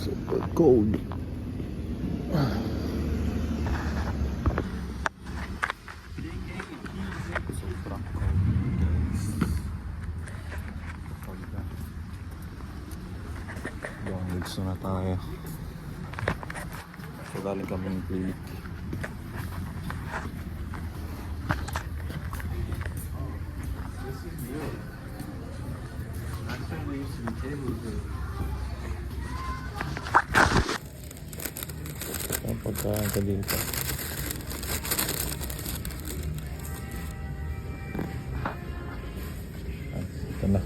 Super cold. Sobrang cold, guys. Downloads na tayo. So galing kami ng clinic. Ang pagkain ka dito. Ito na.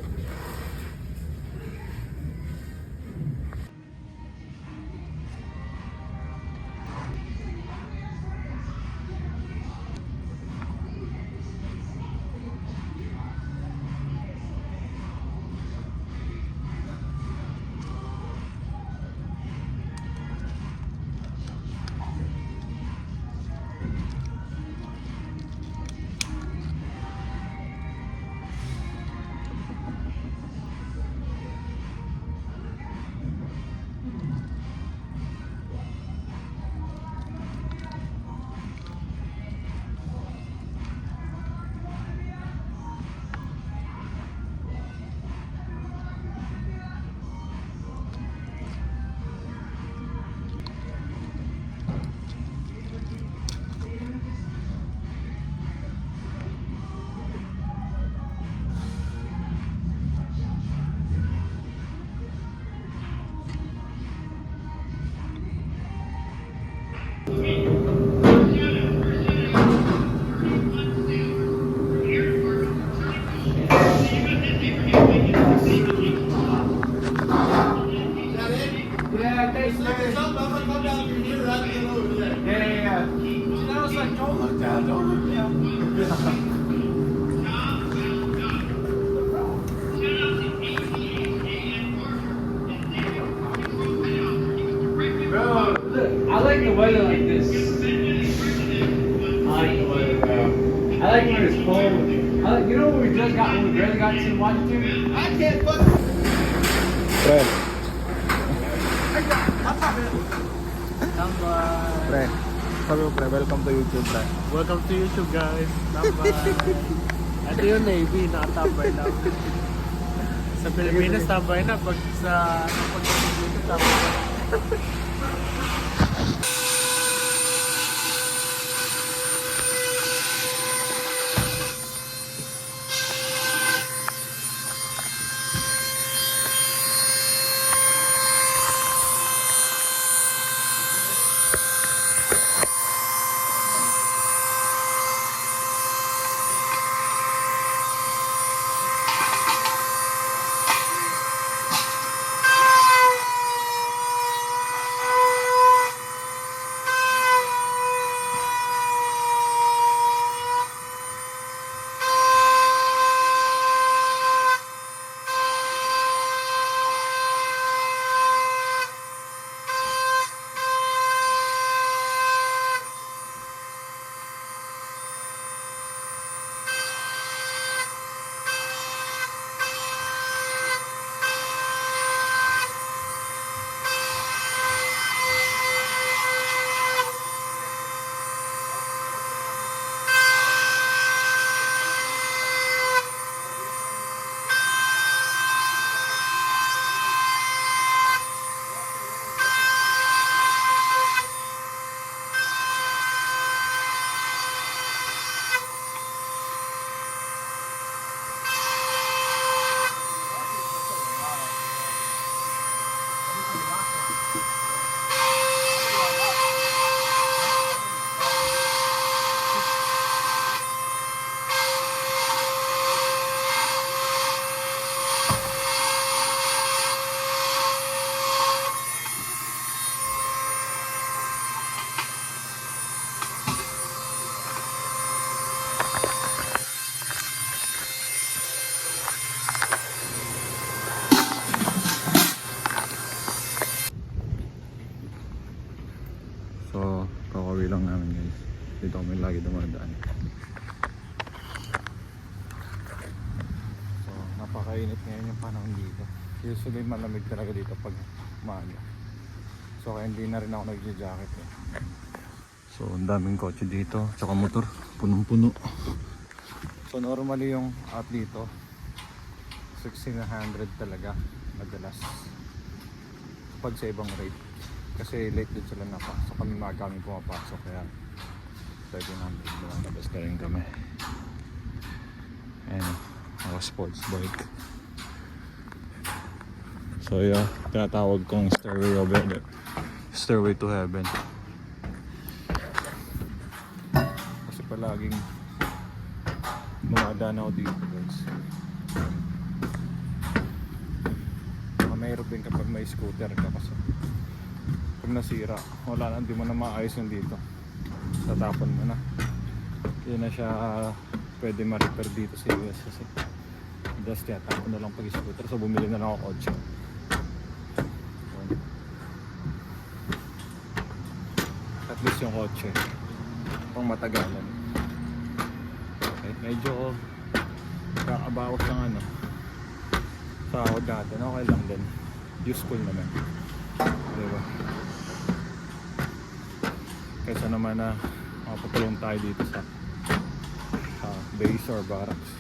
Bro, look, I like the weather like this. I like the weather, bro. I like when it's cold. I like, you know when we just got, when we barely got to Washington? I can't fuck. Pre. Number. Pre. Sabi mo pre, welcome to YouTube pre. Welcome to YouTube, guys. Number. Ito yung Navy, nakatambay lang. Sa Pilipinas, tambay na. Pag sa dito, tambay na. So, kakauwi lang namin guys. Dito kami lagi dumadaan. So, napakainit ngayon yung panahon dito. Usually malamig talaga dito pag umaga. So kaya hindi na rin ako nag-jacket eh. So ang daming kotse dito, tsaka motor, punong-puno. So normally yung out dito 1600 talaga madalas pag sa ibang rate. Kasi late din sila napasok, kami maaga kami pumapasok kaya 1300 lumabas na rin kami. Ayan, ako sports bike. So yeah, tinatawag kong stairway to heaven. Kasi palaging dumadaan ako dito guys. Mahirap din kapag may scooter ka kasi pag nasira, wala na, hindi mo na maayos yung dito. Tatapon mo na. Hindi na siya pwede ma-repair dito sa US kasi just tapon na lang pag scooter. So bumili na lang ako kotse. At least yung kotse pang matagalan. Okay, medyo kakabawas ng ano sahod natin, okay lang din, useful naman, diba? Kaysa naman na makapatulong tayo dito sa base or barracks.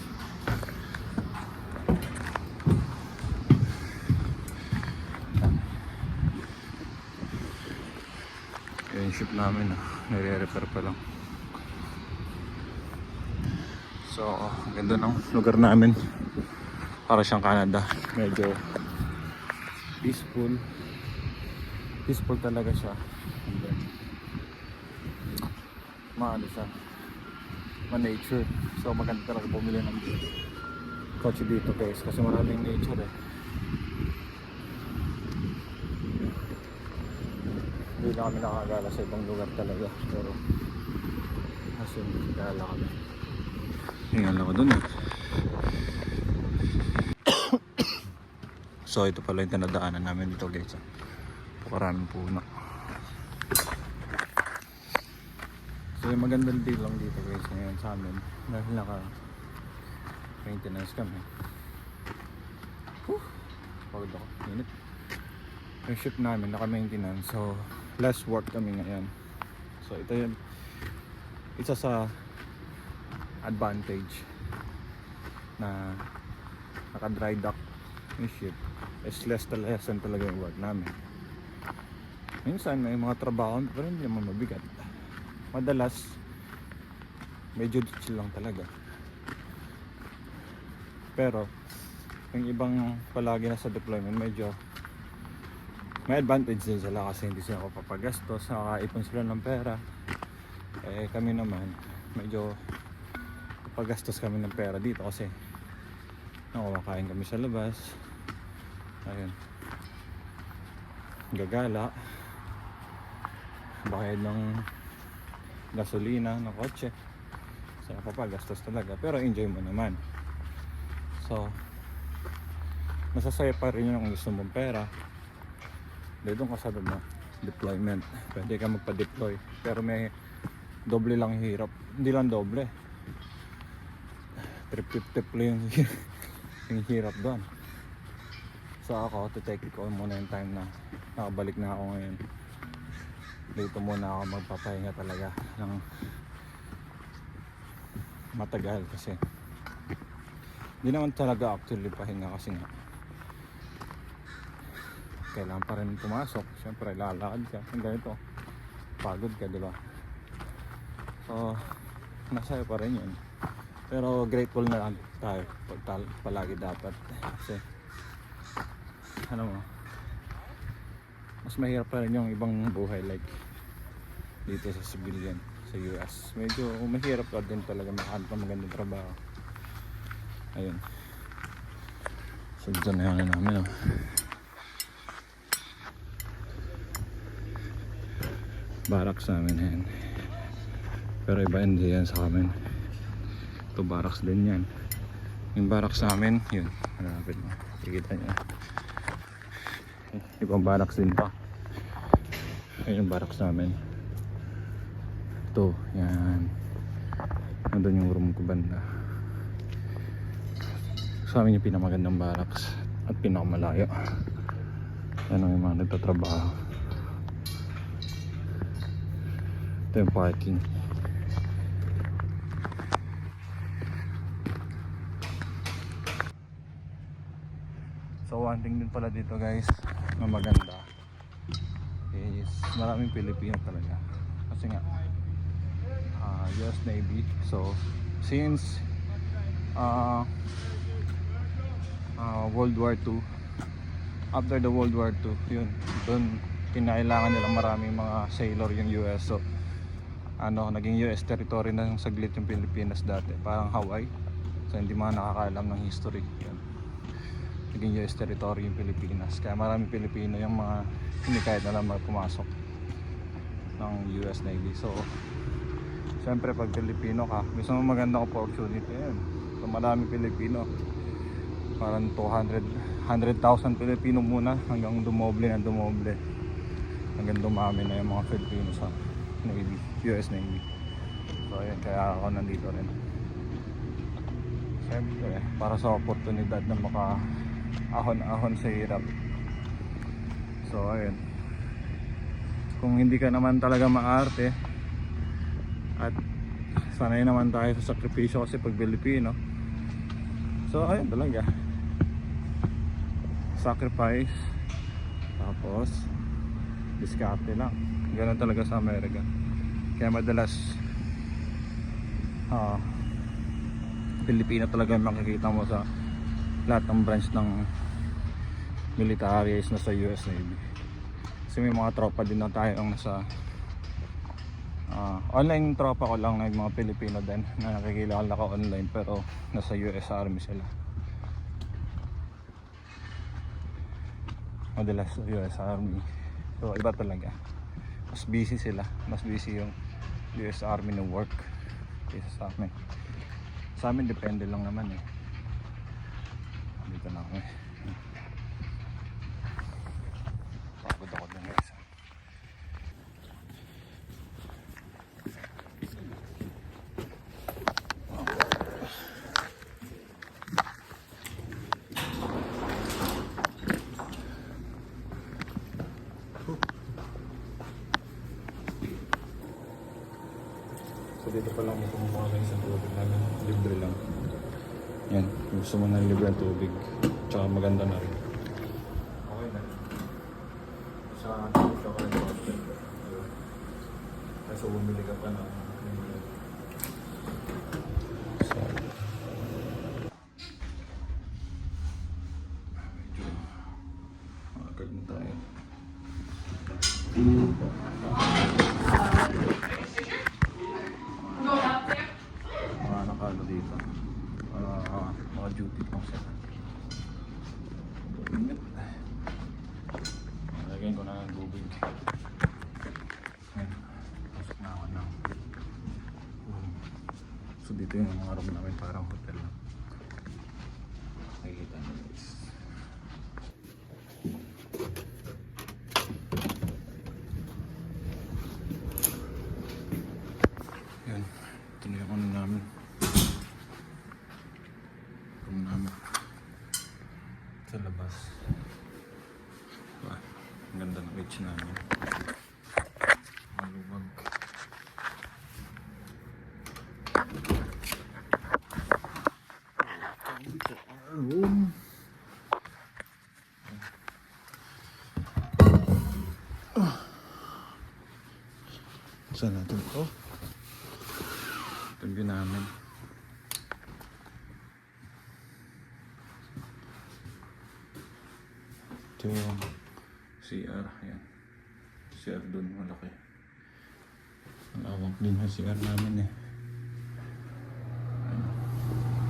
Yung ship namin nire-repair pa lang. So ang ganda ng lugar namin, para siyang Canada, medyo peaceful talaga siya. And then maano siya, ma-nature. So maganda talaga bumili ng kotse dito guys kasi maraming nature eh. Hindi na kami nakakagala sa ibang lugar talaga, pero kasi gala kami. Hingal ako dun eh. So ito pala yung tinadaanan namin dito guys. Maraming puno. So yung magandang deal lang dito guys ngayon sa amin dahil naka maintenance kami. Pagod ako, init. Yung ship namin naka maintenance, so less work kami ngayon. So ito yun, isa sa advantage na naka dry dock yung ship is less talaga yung work namin. Minsan may mga trabaho pero hindi naman mabigat. Madalas medyo chill lang talaga. Pero yung ibang palagi na sa deployment medyo may advantage din sila kasi hindi sila papagastos, nakakaipon sila ng pera. Eh kami naman medyo pagastos kami ng pera dito kasi kumakain kami sa labas. Ayun, gagala, bayad ng gasolina ng kotse, so papagastos talaga pero enjoy mo naman. So masasaya pa rin yun kung gusto mong pera. Dito ka sa deployment, pwede ka magpa-deploy pero may doble lang hirap, hindi lang doble, trip yung hirap doon. So ako, to take ko muna yung time na nakabalik na ako ngayon. Dito muna ako magpapahinga talaga ng matagal kasi hindi naman talaga actually pahinga kasi nga kailangan pa rin pumasok. Siyempre lalakad ka, ganito, pagod ka, diba? So nasaya pa rin yun, pero grateful na lang tayo palagi dapat kasi ano mo, mas mahirap pa rin yung ibang buhay like dito sa civilian sa US. Medyo mahirap pa din talaga makahanap ng magandang trabaho. Ayun, so dyan na yan namin barracks namin yan, pero iba hindi yan sa amin. Ito barracks din yan. Yung barracks namin yun, malapit mo, kikita nyo ibang barracks din pa. Ayun yung barracks namin. Ito, yan. Nandun yung room ko banda. Sa amin yung pinamagandang barracks at pinakamalayo. Yan ang yung mga nagtatrabaho. Ito yung parking. So one thing din pala dito guys na maganda is maraming Pilipino talaga. Kasi nga US Navy. So since World War II, after the World War II, yun, doon kinailangan nila maraming mga sailor yung US. So naging US territory na yung saglit yung Pilipinas dati, parang Hawaii. So hindi mga nakakaalam ng history yun. Naging US territory yung Pilipinas, kaya maraming Pilipino yung mga hindi kahit na lang pumasok ng US Navy. So siyempre pag Pilipino ka, gusto mo magandang opportunity yun. So maraming Pilipino, parang 100,000 Pilipino muna hanggang dumoble hanggang dumami na yung mga Pilipino sa Navy, US Navy. So ayun, kaya ako nandito rin. Siyempre para sa oportunidad na maka-ahon sa hirap. So ayun, kung hindi ka naman talaga maarte at sanay naman tayo sa sakripisyo kasi pag Pilipino, so ayun talaga, sacrifice tapos diskarte lang. Ganun talaga sa Amerika. Kaya madalas Pilipino talaga makikita mo sa lahat ng branch ng military is nasa US Navy. Kasi may mga tropa din na tayo ang nasa online tropa ko lang na yung mga Pilipino din na nakikilala ko online, pero nasa US Army sila. Madalas sa US Army. So iba talaga. Mas busy sila. Mas busy yung US Army ng work kaysa sa amin. Sa amin depende lang naman eh. Dito na ako eh. Pagod ako din guys. So dito pa lang kumukuha kayo sa tubig namin. Libre lang. Yan, gusto mo ng libre ang tubig. Tsaka maganda na rin. Okay na. Sa tubig ka pa rin yung hospital. Kaso bumili ka pa ng so medyo makakag na tayo. Mga nakalo dito, mga duty pang sila. Lagyan ko na ng tubig. Ayan, pasok na ako ng room. So dito yung mga room namin, parang hotel lang. Nakikita nyo guys. Yan, ito na yung ano namin. Room namin. Sa labas. Diba? Ang ganda ng beach namin. Maluwag. Ito ang room. Saan natin ito? Ito yung view namin. Ito yung CR. Ayan. CR dun, malaki. Malawak din yung CR namin eh. Ayan.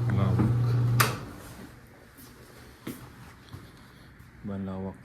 Malawak. Malawak.